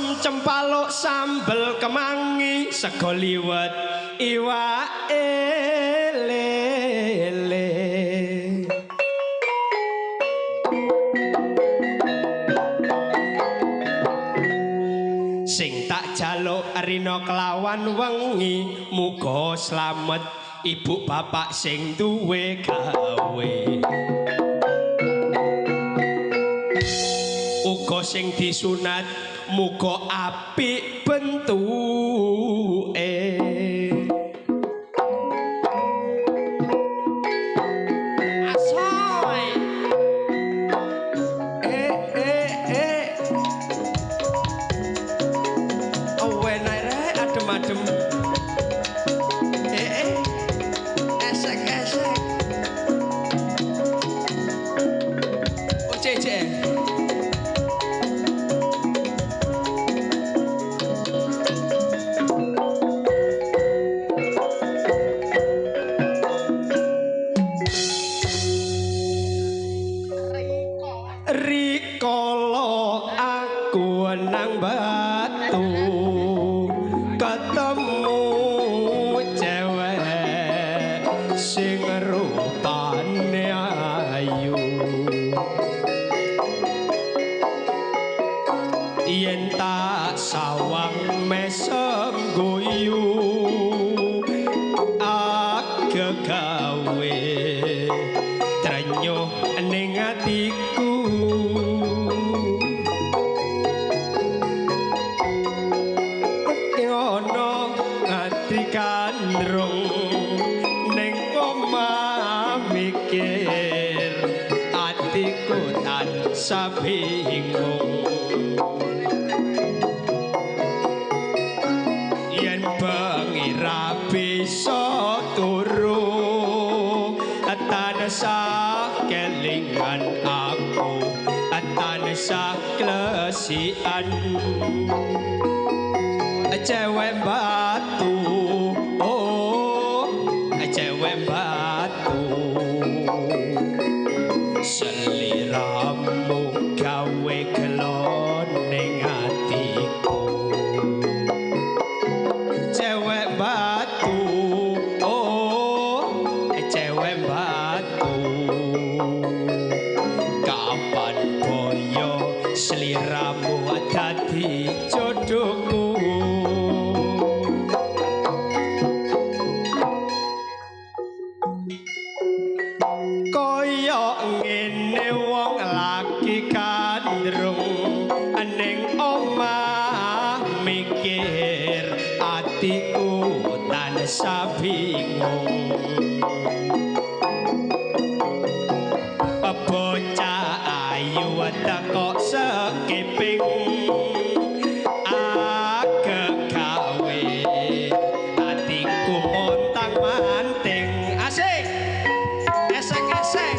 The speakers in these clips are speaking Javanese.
asem cempaluk sambel kemangi sego liwet iwak lele sing tak jaluk rina kelawan wengi muga slamet ibu bapak sing duwe gawe uga sing disunat muga apik bentuke asoy enak rek adem-adem esek-esek cece rikala aku nang batu ketemu cewek sing rupane ayu yen tak sawang mesem guyu agak gawe trenyuh ning atiku ono ati kandrung ning omah mikir atiku tansah bingung yen bengi ra bisa turu tansah kelingan aku tansah klesikan cewek batu oh cewek batu seliramu gawe gelon ning atiku cewek batu oh cewek batu kapan boyo seliramu dadi jodohku ngene wong laki kandrung ning omah mikir atiku tansah bingung bocah ayu kok sekiping agak gawe atiku montang manting asik esek-esek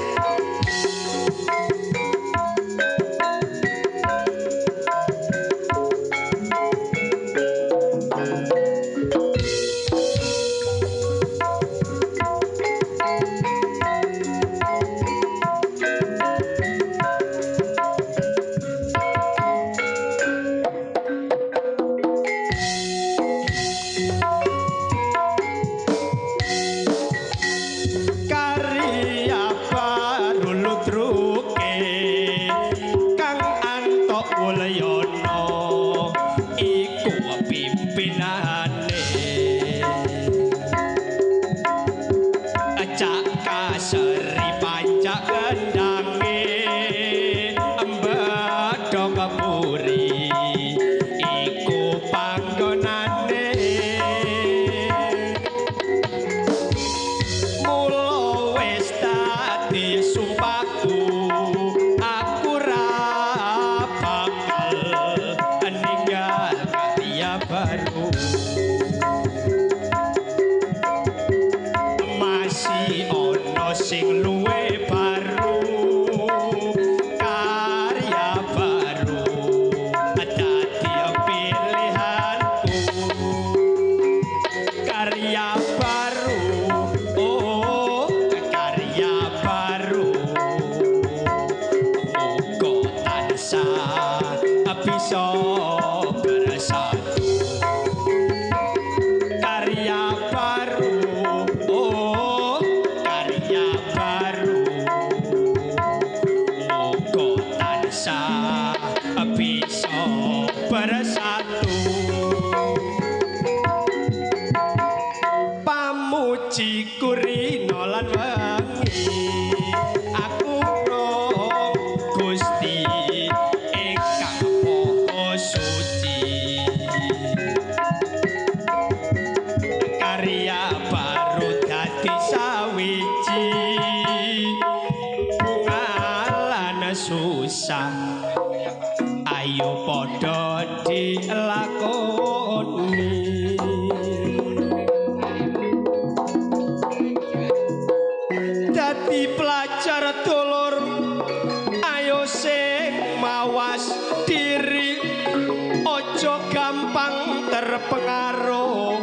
gampang terpengaruh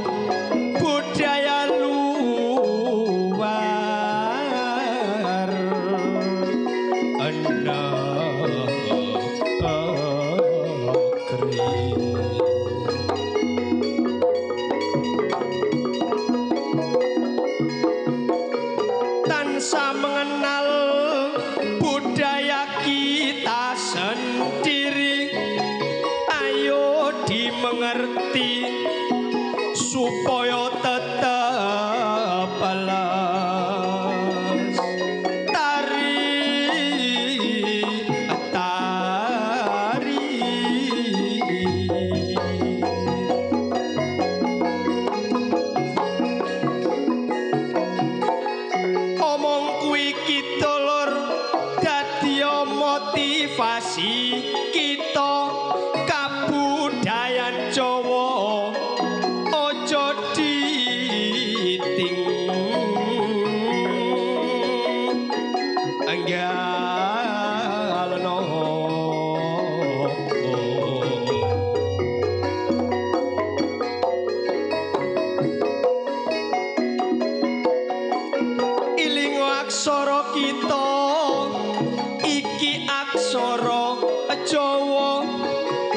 budaya luar negeri. Tanpa mengenal budaya kita sendiri, ayo dimengerti supaya tetap lestari. Omong kuwi kita lur dadi motivasi kita kabudayan Jawa ojo ditinggalno. Ilingo aksara kita iki aksara Jawa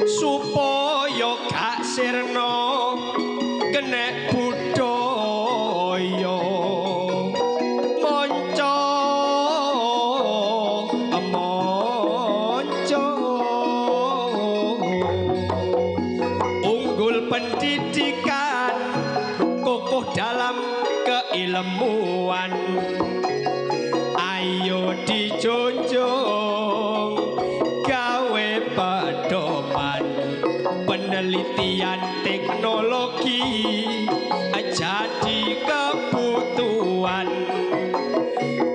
supaya gak sirna kenek budaya monco unggul pendidikan kokoh dalam keilmuan. Ayo dijunjung gawe pedoman penelitian teknologi jadi kebutuhan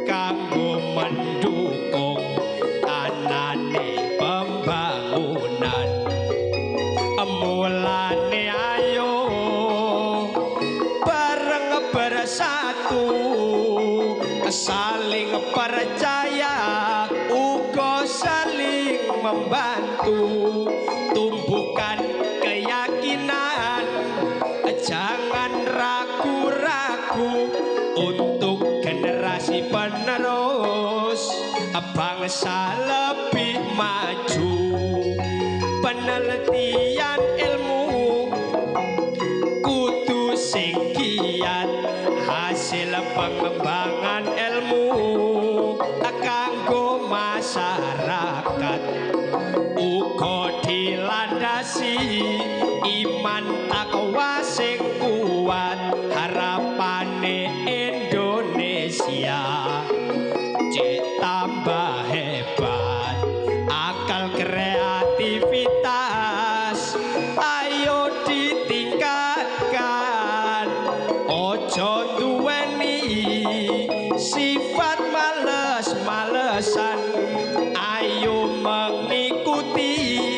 kanggo mendukung anane pembangunan. Mulane ayo bareng bersatu saling percaya uga saling membantu tumbuhkan keyakinan jangan ragu-ragu untuk generasi penerus bangsa lebih maju. Penelitian ilmu kudu sing giat hasil pengembangan ilmu kanggo masyarakat uga dilandasi iman takwa sing kuat harapane Indonesia cek tambah hebat akal kreativitas ayo ditingkatkan ojo duweni sifat males-malesan ayo mengikuti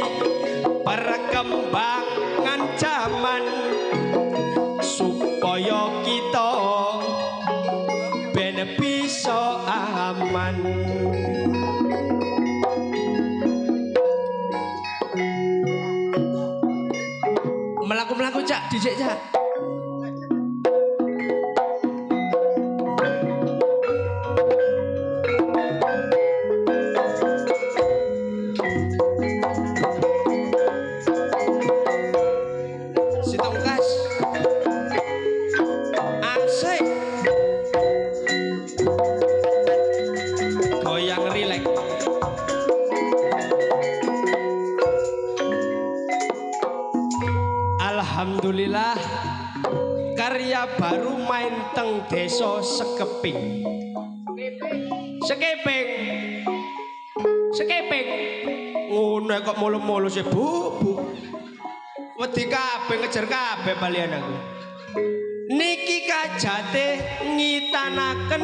perkembangan zaman supaya kita ben bisa aman. Melaku-melaku cak dijek cak. Sitongkas asik goyang rileks. Alhamdulillah karya baru main teng desa Sekeping. Sekeping ngono kok mulu-mulu sih bu wedi kabeh ngejar kabeh balian aku niki kajate ngitanaken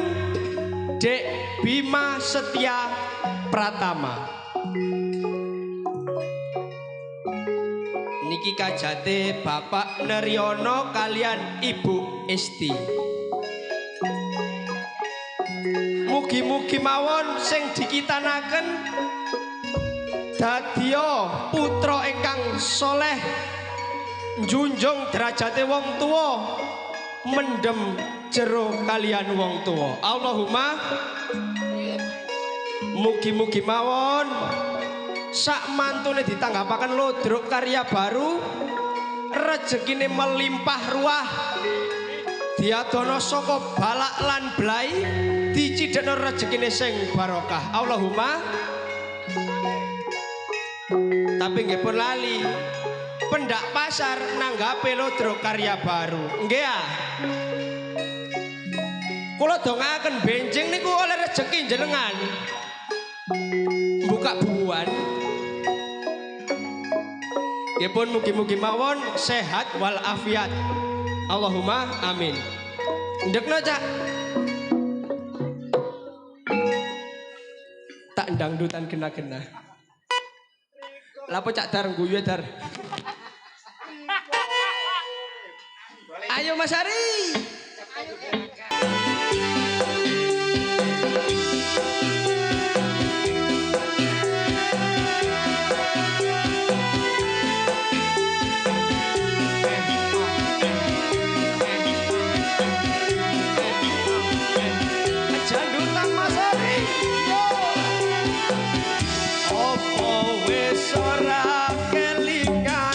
Dek Bima Setia Pratama. Niki kajate Bapak Neryono kalian Ibu Esti. Mugi-mugi mawon sing dikitanaken dadya putra ingkang soleh njunjung derajate wong tua, mendem jero kalian wong tua. Allahumma mugi-mugi mawon sak mantune ditanggapaken lodrok karya baru, rezekine melimpah ruah, diadono saka balak lan blai, dicidekno rezekine sing barokah. Allahumma. Tapi nggih pun lali pendak pasar nanggape lodrok karya baru nggih ya. Kula dongaken benjing niku oleh rezeki jenengan buka buan. Nggih pun mugi-mugi mawon sehat wal afiat. Allahumma amin. Ndekno Cak. Tak dangdutan kena-kena. Lapo Cak Dar guyu Dar. Ayo Mas Ari. Jandutan Mas Ari. Opo wis ora kelingan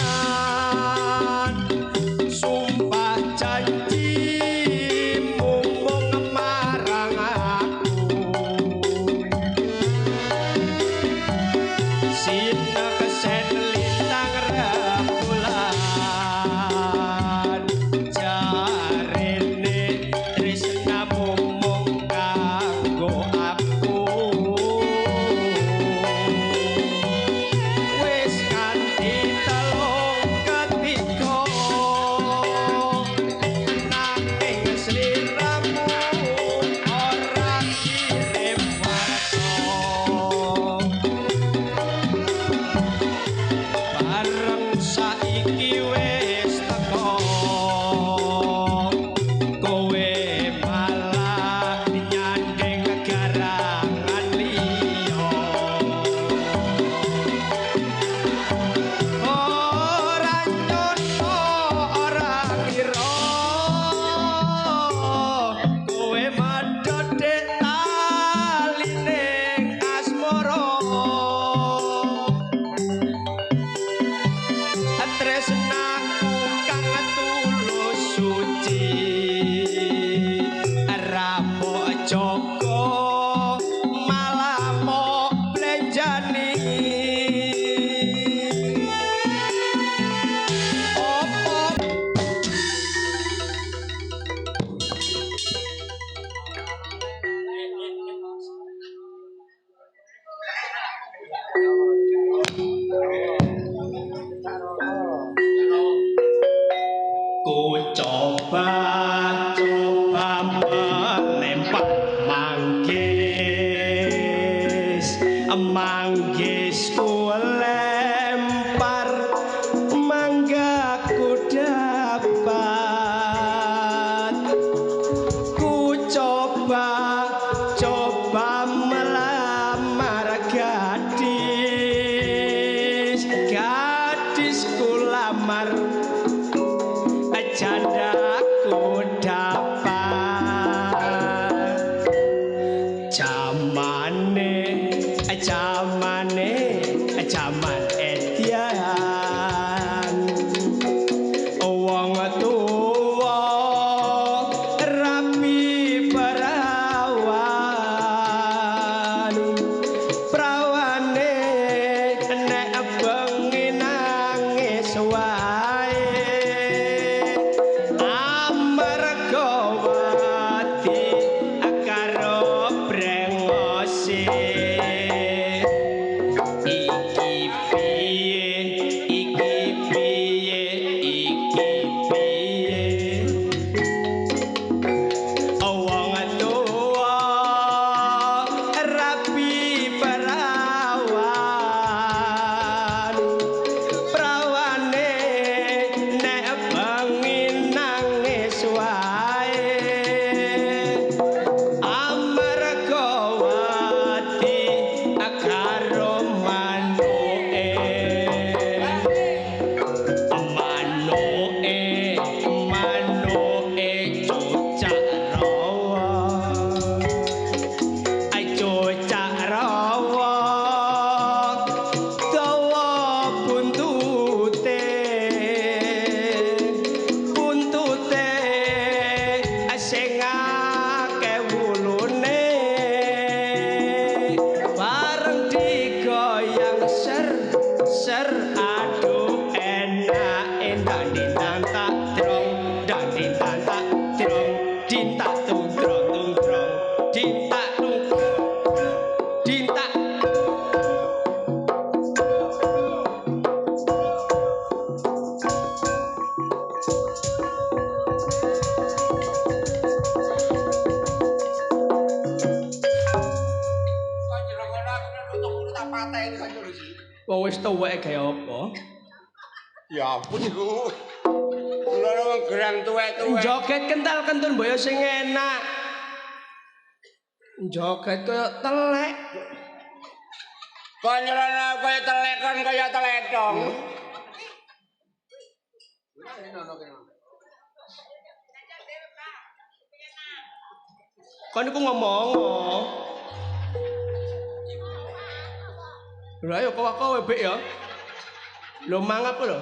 sumpah janji mumung marang aku sina kesen lintang rembulan jarene tresna mumung kanggo aku wis kanthi telung ketika nanging sliramu ora kirim wato bareng saiki wis teko kowe malah nyandeng garangan liya ora nyono ora kira kowe madhete taline asmara tresnaku kang tulus suci rapo joko malah mo blenjani opo ku coba melempar manggis ku lempar mangga ku dapat ku coba melamar gadis ku lamar jandaku Wong wis tuwek gawe apa? Ya ampun iku. Kula wong gerang tuwek-tuwek. Joget kental-kentul mbok sing enak. Joget kaya telek. Konyono kaya telek kon kaya teledong. Kon iku ngomong. Lha ayo kowe bek ya. Lho mangap lho.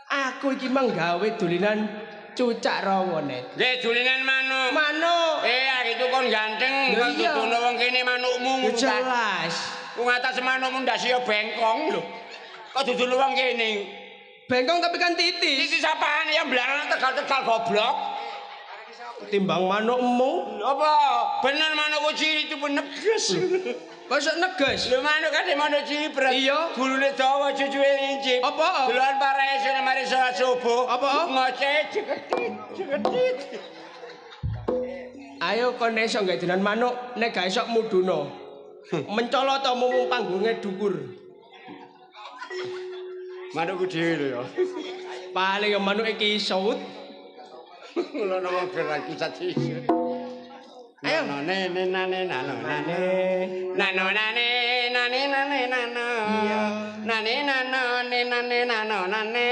Aku iki menggawe dolinan cucak rawone. Nggih dolinan manuk. Manuk. Itu kon ganteng kon tutuno wong kene manukmu. Jelas. Wong atas manukmu ndas ya bengkong lho. Kok dudu wong kene. Bengkong tapi kan titis. Titis apaan ya mblarang tegal-tegal goblok. Timbang manukmu. Apa? Bener manukku ciri itu neges. Masa neges? Lho manuk kan manuk cipret. Iya. Gulune dawa cucuke lincip. Apa? Duluan parae sing mari salat subuh. Apa? Ngoceh ceketit. Ayo kon iso gawe dinan manuk nek gak iso muduno. Mencolot to mung panggonge dhuwur. Manukku dhewe lho ya. Paling ya manuk iki saut. Ngono wong gerak kisah sisir. Ayo. Nane nane nano nane. Nano nane nane nane nano. Iya. Nane nano nane nane nano nane.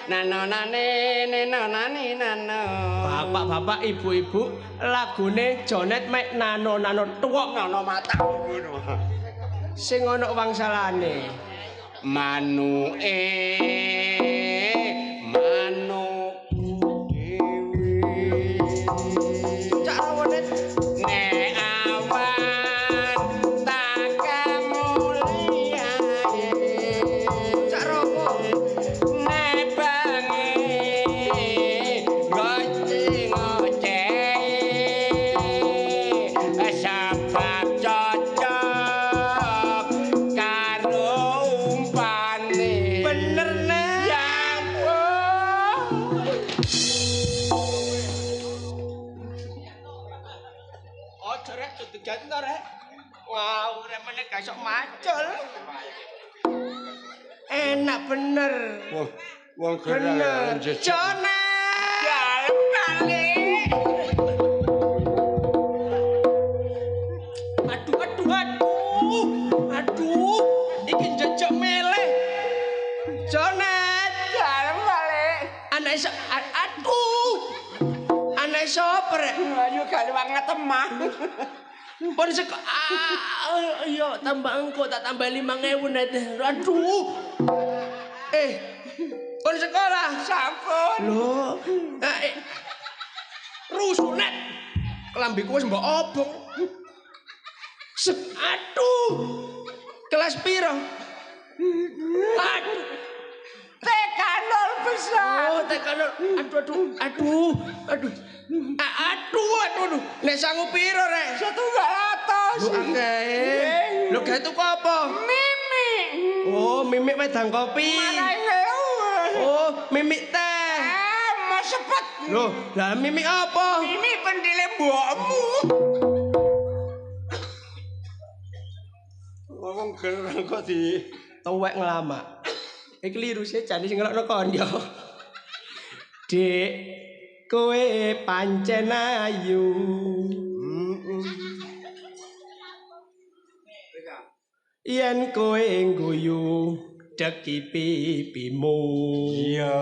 Nano nane neno nane nano. Bapak-bapak, ibu-ibu, lagune Jonet mek nano-nano tuwok Nono mata ngono. sing ana wangsalane. Manuke manukku dhewe. Cak rawone Nek awan tak kemuliae. cak rawa. Nek bengi ngoceh sebab cocok karo umpane. Bener nek. Ya ampun. Ojo rek dedegan to rek. Wow, rek meneh gak iso macul. Enak bener. Wong gerang Bener. ya. Jonet. Dalem kali. Aduh, aduh, aduh. Aduh, iki jejak meleh. Jonet. Dalem kali. Anak iso aduh. Anak sapa rek? Ayo gak wanget temah. Pon seko iya tambah engko tak tambah 5.000 net. Aduh. Pon sekolah. Sampun. Lho, rusuh net. Kelambiku wis mbok obong. Aduh. Kelas piro? Aduh. TK 0 besar. Oh, tekan. Aduh. Aduh. Nek sangu piro, Rek? 100. Lu akeh. Lu gawe tuku apa? Mimi. Oh, mimik wedang kopi. Maraine. Oh, mimik teh. Mau sepet. Loh, lah mimik apa? Ini pendile mbokmu. Wong gerang kok di Tuwek ngelamak. Iki keliru sih jane sing ngelokno konyo. Dik, kowe pancen ayu. Yen kowe ngguyu deki pipimu. Iya.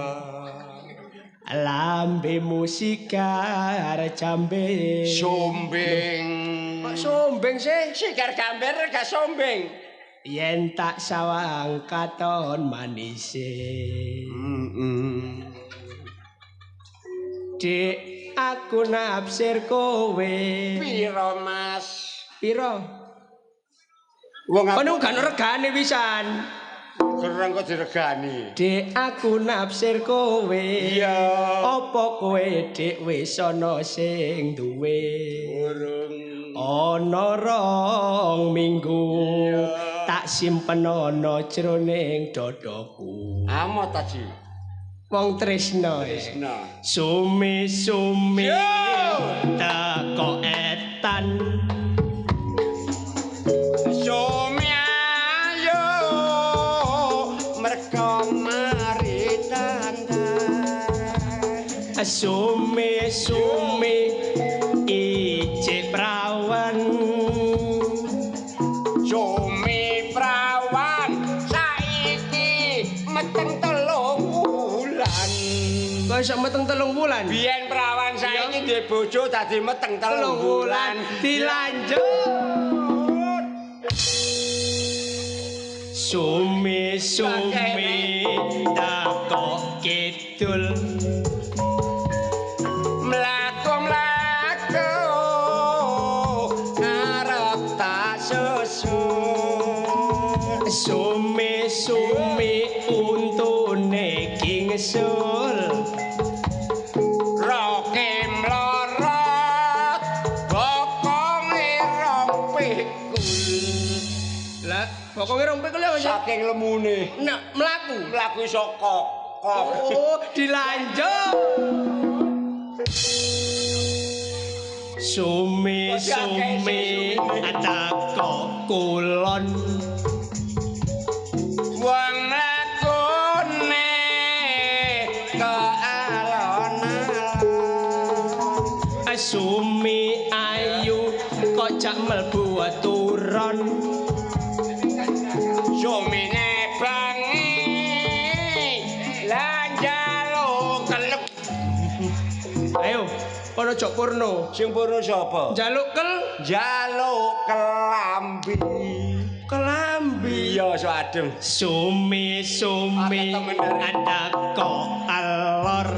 Lambemu sigar jambe. Sombeng. Kok sombeng sih? Sigar gambar gak sombeng. Yen tak sawang katon manise. Dik, aku naksir kowe. Piro, Mas? Piro? Wong Kono gak ono regane pisan. gerang kok diregani. Dik, aku naksir kowe. Iya. Apa kowe dik wis ana sing duwe? Urung. Ana rong minggu. Tak simpen ana jroning dadaku. Amot aji. Wong tresno. Nah. Sumi-sumi teko etan. Sumia Sume ijik prawan Sume prawan saiki meteng 3 wulan. kok iso meteng 3 wulan Biyen prawan saiki duwe bojo dadi meteng 3 wulan. dilanjut Sume takok kidul Mlaku arep tak susul. Sume untune kingsul Roke mlorot bokonge rong pikul. lah pokoke rong pikul ya Saking lemune nak mlaku iso kokok. oh dilanjut Sume takok kulon Wong lakone kealon-alon. Sume ayu kok jak mlebu aturan Sumine bengi lan njaluk kelep. ayo kono jok purno Sing purno sapa? njaluk Njaluk kelambi. Iya, so adem. Sume ada kok alor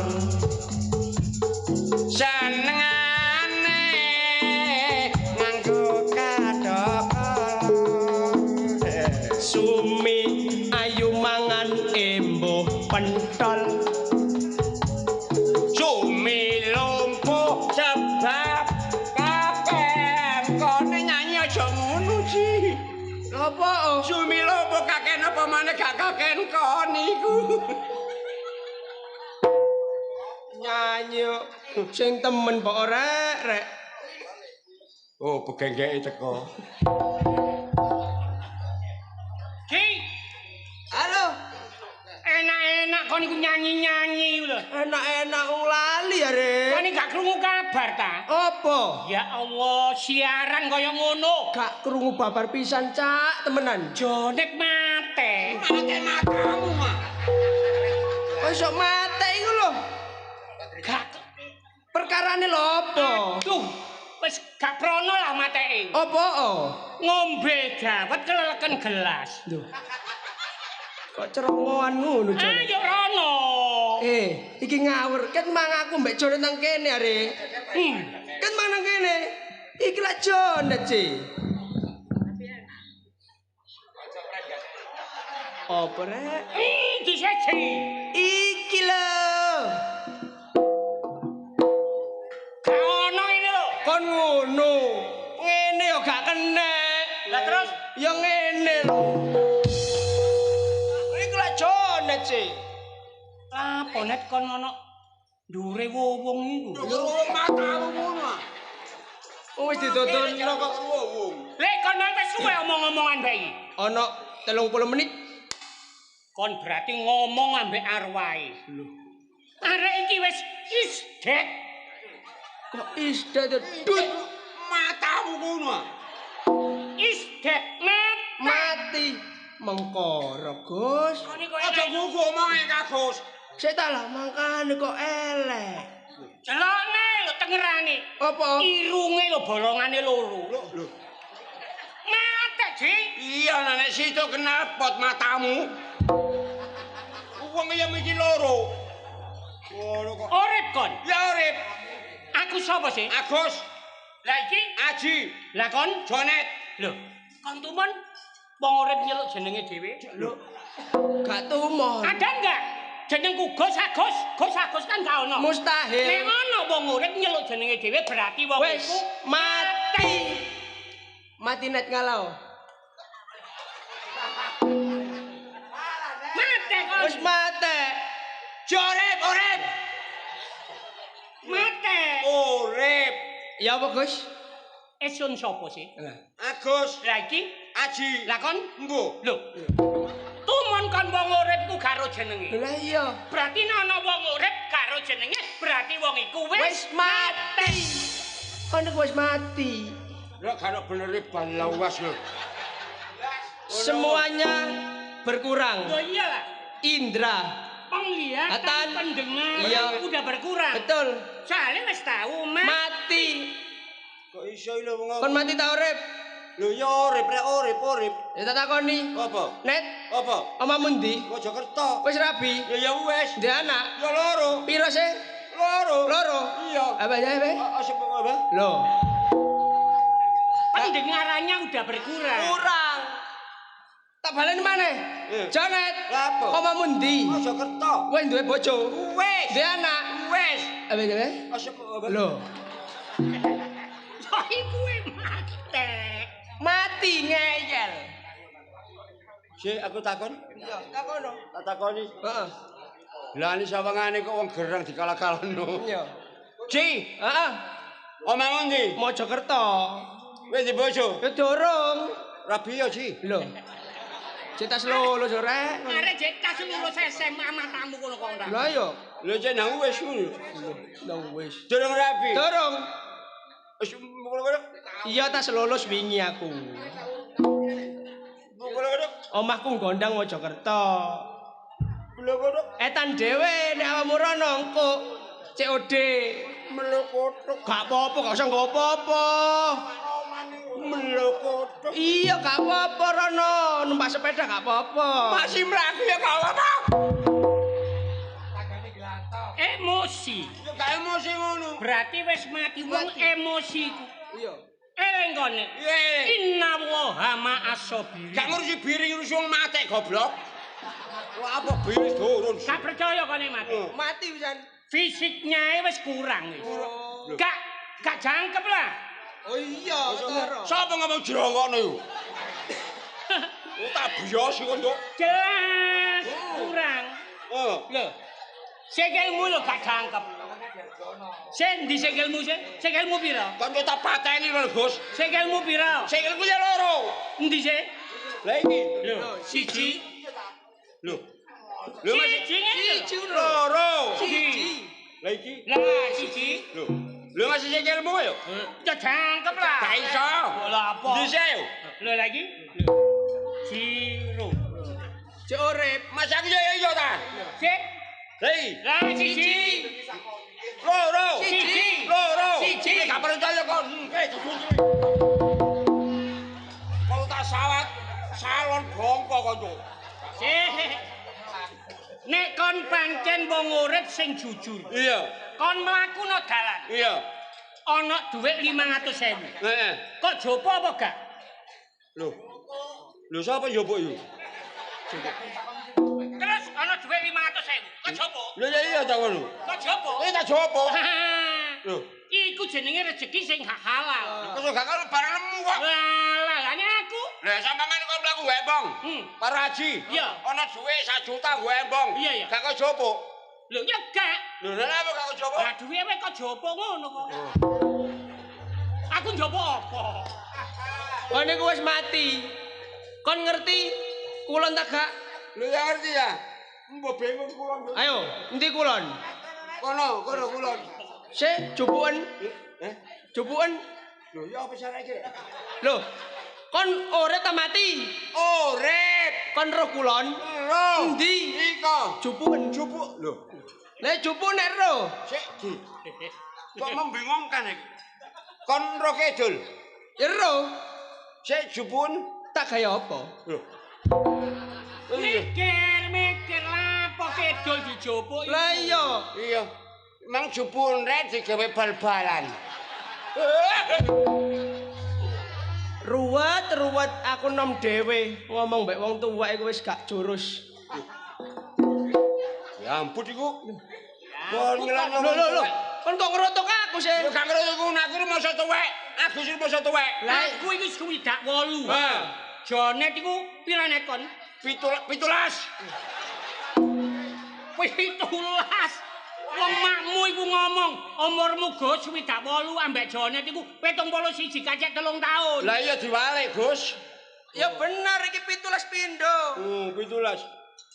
Senengane nganggo kadokol. Sume ayu mangan embuh pentol Sumi lumpuh sebab kaken kone nyanyi aja ngono sih. apa Sumi lumpuh kaken apa maneh gak kaken kon iku. nyanyi sing temen mbok ora rek Oh, begenggeke teko. Ki, halo enak-enak kon iku nyanyi-nyanyi lho. enak-enak wong lali ya rek Kon gak krungu kabar ta? apa Ya Allah, siaran kaya ngono. gak krungu babar pisan cak temenan Jonek mate. Mate matamu mah. kok iso mate iku lho Gak. perkarane lho apa Tuh, wis gak prono lah mateke. apa Ngombe dawet keleleken gelas. lho kok cerongoan ngono Jon Ayo rono. iki ngawur ket mang aku mbek Jon nang kene are ket mang nang kene iki lak Jon sih apa rek Diseci. iki lho Gak ono ini lho. kon ngono ngene yo gak kena Lah terus yo ngene lho iki lak Jon sih apa net kon ono ndure wong iku. Lho matamu ngono. wis didodolno kok Lek kon wis suwe omong-omongan bae iki. ana 30 menit Kon berarti ngomong ambek arwahe. lho Arek iki wis isdet. kok isda dut Matamu ngono. Isdet mati mengkoro Gus Kon iku Aja ngugu omonge Gus. sik ta lah mangkane kok elek celokne lho tengerane. apa Irunge lho bolongane loro. Lho. Mate, Ji. Iya nek situ kenal pot matamu. Wong ya mikir loro. Ngono kok. Urip kon. Ya urip. Aku sapa sih? Agus, Lah iki Aji, lah kon Jonet. lho. Kon tumen wong urip nyeluk jenenge dhewe. lho gak tumon Ada enggak? Jenengku Gus Agus. Gus Agus kan gak ono. Nek mustahil ono wong urip nyeluk jenenge dhewe berarti wong wis iku mati net ngalau mate kon. wis mate Jorep, urip. Mate. Urip. ya apa Gus Esun sapa sih? lah Agus, Lah iki Aji, lah kon Mbuh. lho. Tumon kon wong urip ku karo jenenge. Lah iya. Berarti ana wong urip karo jenenge, berarti wong iku Wis mati. Kon iku wis mati. Lah kan bener ban lawas lho. Semuanya berkurang. Loh iyalah. Indra. Penglihatan, Atan. pendengar Iya. udah berkurang. Betul. Soalnya wis tahu Mati. Kok iso lho wong. Kon mati ta urip? Lho ya urip rek urip. Ya tak takoni. Apa? Net, Apa? omamu ndi? Mojokerto. Wis rabi. Ya wis. Ndek anak. Ya loro. Piro sih? Loro. Loro. Iya. Apa ya, Be? Asep apa? Loh, pendengarannya udah berkurang. kurang. Tak baleni maneh. Janet. Lah apa? Omamu ndi? Mojokerto. Wis duwe bojo. Wis. Ndek anak. Wis. Apa ya, Be? Asep apa? Loh, So iku mati. mati ngeyel. Si aku takon. Iya, takono. Tak takoni. Heeh. Lah ini sawangane kok wong gerang dikalah-kalahno. Iya. Ci, Heeh. omahmu ndi? Mojokerto. Wis di bojo. Ya dorong. Rabi ya, Ci. Loh. Cetas lulus rek. Arek jek tas lulus SMA matamu kono kok ora. Lah yo. Lho cek nang wis ngono. Lah wis. Durung rabi. Dorong. Wis ngono-ngono. Iya tas lulus wingi aku. Ngono-ngono. Omahku Gondang Mojokerto. Ngono-ngono. Etan dhewe nek awakmu rono engko COD. Melokotok. Gak apa-apa, gak usah nggo apa-apa. Melokotok. Iya gak apa-apa rono, numpak sepeda gak apa-apa. Masih mlaku ya gak apa-apa. Emosi. Ya gak emosi ngono. Berarti wis mati wong emosi. Iya. Eling kene. Iya. Inna waha ma'asobiri. Gak ngurusi biri ngurusi wong mati goblok. Wah apa biri turun. Gak percaya kene mati. Mati pisan. Fisiknya wis kurang. Oh. Gak jangkep lah. Oh iya, betul. Sapa ngomong jerongokno iku? Oh tak biasa kok, Nduk. Jelas kurang. Oh. Lho. Sikilmu lho gak jangkep. Sing ndi sikilmu sing? Sikilmu pira? Kon tak pateni lho, Gus. Sikilmu pira? Sikilku ya loro. Endi sih? Lah iki. Lho, siji. Lho. Lho masih Siji ngene lho. Siji lho. loro. Siji. Lah iki. Lah siji. Lho. Lho masih sikilmu ya? Ya jangkep lah. Gak iso. Lah apa? Dise yo. Lho lagi. Ciro. Cek urip. Mas aku ya iya ta. Sik. Hei. Lah siji. Loro. Siji. Loro. Siji. Gak percaya kon. Kalau tak sawat salon bongko kon tuh. Sik. Nek kon pancen wong urip sing jujur. Iya. Kon mlaku no dalan. Iya. Ana dhuwit 500.000. Heeh. Kok jopo apa gak? Lho. Lho sapa yopo iku? Terus ana dhuwit 500.000. Kok jopo? Lho ya iya ta ngono. Kok jopo? Tak jopo. Lho. Iku jenenge rezeki sing gak halal. Kok gak karo barang nemu kok. Lah, lane aku. Lah sampean kok mlaku wembong. Para haji. Iya. Ana dhuwit 1 juta wembong. Iya, iya. Gak kok jopo. Lho ya gak. Lho lha apa gak kok jopo? Lah dhuwit wis kok jopo ngono kok. Aku njopo apa? Kon iku wis mati. Kon ngerti kulon tak gak? Lho ya ngerti ya. Mbok bingung kulon. Ayo, endi kulon? Kono kulon. Sik, jupuken. Jupuken. Lho ya apa carane? Lho, kon urip ta mati? Urip. Kon roh kulon? Lho. Endi? Iko. Jupuken. Jupuk. Lho. Lah jupu nek roh. Sik di. Kok membingungkan iki? Kon ro kidul. Ya roh. Sik jupun. Tak gaya apa? Lho. Mikir lah apa kedol dijopuk. Lah iya. Iya. Mang jupun rek digawe bal-balan. Ruwet aku nom dhewe ngomong mbek wong tuwa iku wis gak jurus. Ya ampun iku. Kon ngelakno. Lho. Kon kok ngerotok aku sih? Yo gak ngerti iku aku masa tuwek. Aku sing masa tuwek. Lah aku iki swidak 8. Ha. Jonet iku pira nek kon? 17. Wis 17. Wong makmu iku ngomong umurmu go swidak 8 ambek Jonet iku 71 kacek 3 tahun. Lah iya diwalik, Gus. Ya bener iki 17 pindho. 17.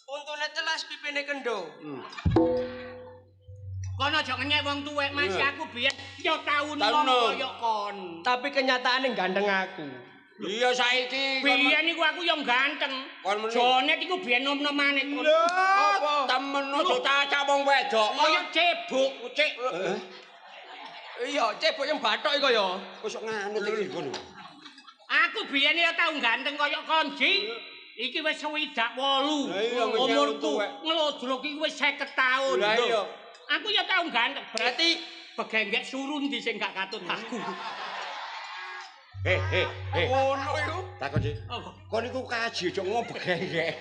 Untune telas pipine kendo. Kono aja ngenyek wong tuwek Mas, aku biyen yo tau nom nom. kaya kon. Tapi kenyataane gandeng aku. Iya saiki Biyen iku aku yo ganteng. Kon meneh. Jonet iku biyen nom-nomane kon. apa? Temen aja cacak wong wedok. Kaya cebuk, cek. Iya, cebok yang bathok iku ya. Kok nganut iki ngono. Aku biyen ya tau ganteng kaya kon, Ji. Iki wis 68. Lah iya, ngenyek Umurku tuwek. nglodrok iki wis 50 taun. Lah iya. Aku ya tau ganteng. Berarti Begenggek suruh ndi sing gak katut aku. ngono iku. Takon sih. Apa? Kon iku kaji ojo ngomong begenggek.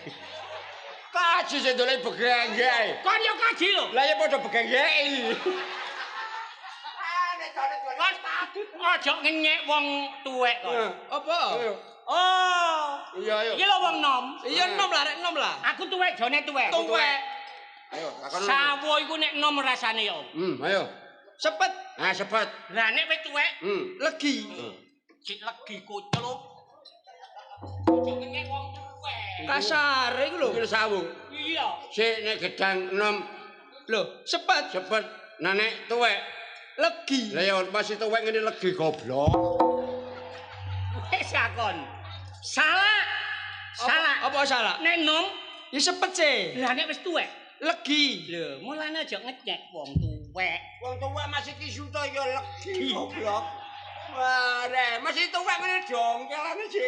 Kaji sing dolek begenggek. Kon yo kaji lho. Lah ya padha begenggeki. Wes aja ngenyek wong tuwek kok. Apa? Oh. Iya ayo. Iki lho wong nom. Iya nom lah, rek nom lah. Aku tuwek jane tuwek. Tuwek. Ayo takon. Sawo iku nek nom rasane yo. Ayo. Sepet Ah cepet. Lah nek wis tuwek legi. cik legi kucluk. Aja ngenyek wong tuwek. Kasar iku lho. Iki sawung. Iya. Sik nek gedang enom Lho, sepet cepet. Nah nek tuwek. legi. Lah ya masih tuwek ngene legi goblok. Wis akon. Salah. Salah. Apa salah? Nek nom, Ya sepet sih. lah nek wis tuwek. Legi. Lho, mulane aja ngecek wong tuwek. Wong tuwek masih kisuto ya legi goblok. Wah, re, masih tuwek ngene jongkelane sih.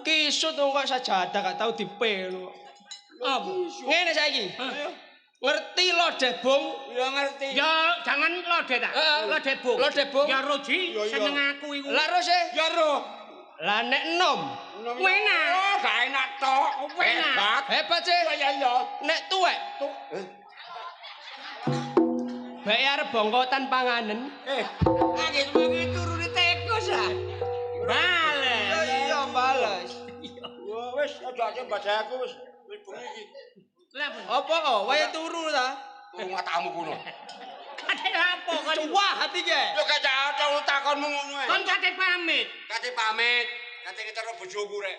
Kisut wong kok sajadah gak tau dipel. Apa? Ngene saiki. Ngerti lodeh bung? Ya ngerti. Ya jangan lode ta. Heeh. Lode bung. Lodeh bung. Ya roji Ya, ya. seneng aku iku. Lah ro sih. Ya ro. Lah nek nom Enak. Oh, gak enak tok. Enak. Hebat. hebat sih. Ya ya. Nek tuwek bae arep bongkotan panganen. Angin wengi turune tekos ah. Bales. Iya bales. Wah, wis aja baca aku wis. Wis bengi iki. Lah pun. Apa kok wae turu ta? Turu matamu kuno. Kate lapo kon? Wah hati ge. Yo gak cocok takonmu ngono ae. Kon kate pamit. Kate pamit. Kate ketero bojoku rek.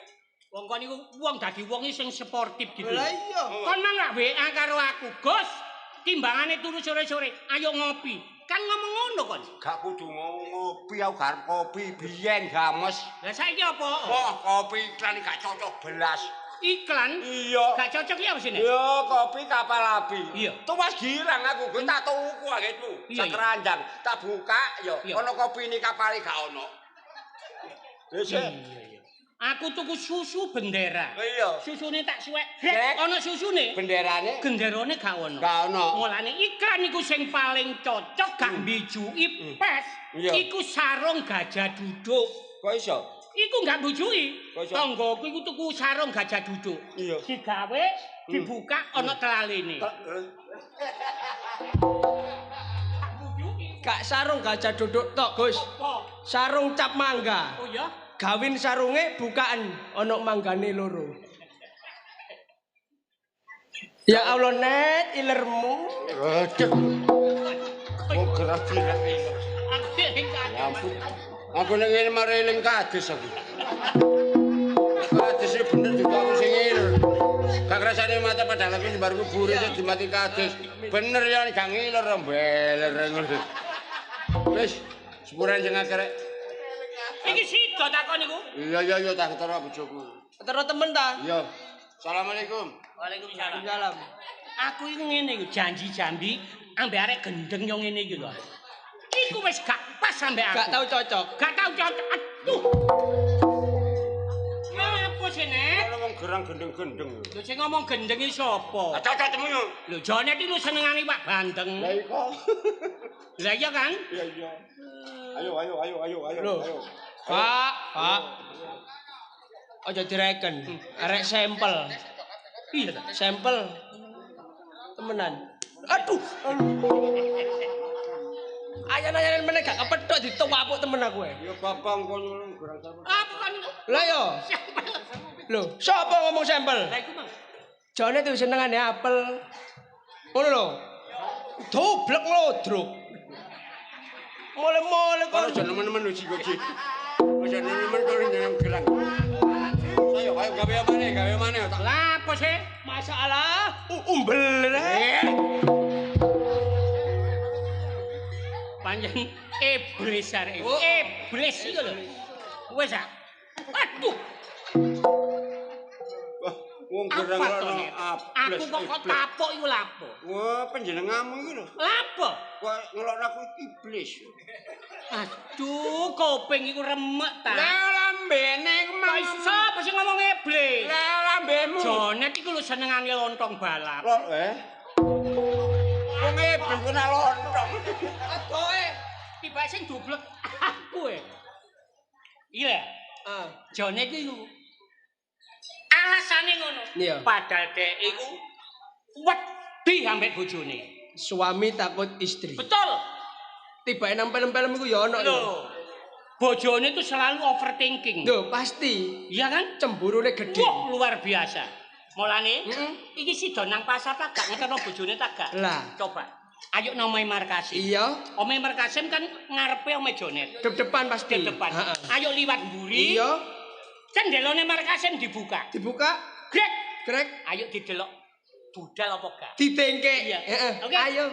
Wong kon iku wong dadi wong sing sportif gitu. Lah iya. Kon mang gak WA karo aku, Gus. Timbangane turu sore-sore, ayo ngopi. Kan ngomong ngono kon. Gak kudu ngopi aku garep kopi biyen games. Lah saiki apa? Wah, kopi iklan gak cocok belas. Iklan? Iya. Gak cocok ya apa sini? Yo kopi kapal api. Iya. Tuwas girang aku, gue tak tuku gitu. Iya, Sekeranjang, tak buka yo. Iya. Ono kopi ini kapal gak ono. Wis. Aku tuku susu bendera. Iya. Susune tak suwek. Grek. Ono susune. Benderane Genderone gak ono. gak ono. Mulane iklan iku sing paling cocok gak mbijuki pes. Iya. Iku sarung gajah duduk. Kok iso? Iku gak bujuki. Kok iso? Tanggoku iku tuku sarung gajah duduk. Iya. Digawe, dibuka ana telalene. Gak sarung gajah duduk tok, Gus. Oh, Sarung cap mangga. oh ya. Gawin sarunge bukaan ana manggane loro. Ya Allah net ilermu. Aduh. Oh gerak-gerak ini. Aku sing Ya kate. ampun. Aku ning ngene mareling kades aku. Kades iki bener juga aku sing ngene. Gak rasane mata padahal aku baru kubur iki dimati kades. Bener ya gak ngiler beler ngono. Wis, sepuran sing akeh rek. Iki sida takon niku. Iya tak ketara bojoku. Ketara temen ta? Iya. Assalamualaikum. Waalaikumsalam. Salam. Aku iku ngene iku janji jambi ambek arek gendeng yo ngene iki lho. Iku wis gak pas ambek aku. Gak tau cocok. Gak tau cocok. Aduh. Apa sih, Nek? Ono wong gerang gendeng-gendeng. Lho sing ngomong gendeng iki sapa? Cocok temu yo. Lho jane iki lu senengane Pak Banteng. Lah iko. Lah iya kan? Iya. Ayo. Loh. Pak. Aja direken. Arek sampel. Iya ta. Sampel. Temenan. Aduh. Ayan-ayan meneh gak kepethuk ditowapuk temen aku e. Ya babang kon ngono gerang sama. Apa kan? Lah yo. Lho, sapa ngomong sampel? Lah iku Mang. Jane tuh senengane apel. Ngono lho. Doblek lodruk. Mole-mole Kalau kok. jangan teman-teman lu sih. Jangan teman-teman kalau jangan gerang. Ayo gawe mana? Lah apa Apa sih? Masalah umbel rek. Panjang iblis arek. Oh. Iblis iku lho. Wes ah. Aduh. Wah, wong Apa gerang to, ono Nek? aples. Aku kok tapuk iku lapo? Wah, panjenenganmu iki lho. Lapo? Kok ngelokno aku iblis. Aduh, kuping iku remek ta. Lah lambene iku Kok iso sapa sing ngomong iblis? Lah lambemu. Jonet iku lho senengane lontong balap. Lho, wong iblis ku nak lontong. Adoe, tiba sing dublek aku Iya. Jonet iku alasane ngono. Iya. Padahal dhek iku wedi ambek bojone. Suami takut istri. Betul. Tiba nang film-film iku ya ono. Loh. Bojone itu selalu overthinking. Loh, pasti. Iya kan? Cemburune gede. Wah, luar biasa. Mulane, iki sido nang pasar tak gak ngeterno bojone tak gak. Lah. Coba. Ayo nomai Markasim. Iya, Ome Markasim kan ngarepe Ome Jonet. depan pasti. Di depan. Heeh. Ayo liwat mburi. Iya, Cendelone Markasim dibuka. dibuka, Grek. krek, Ayo didelok budal apa gak? ditengke. Iya. Heeh. Oke. Ayo.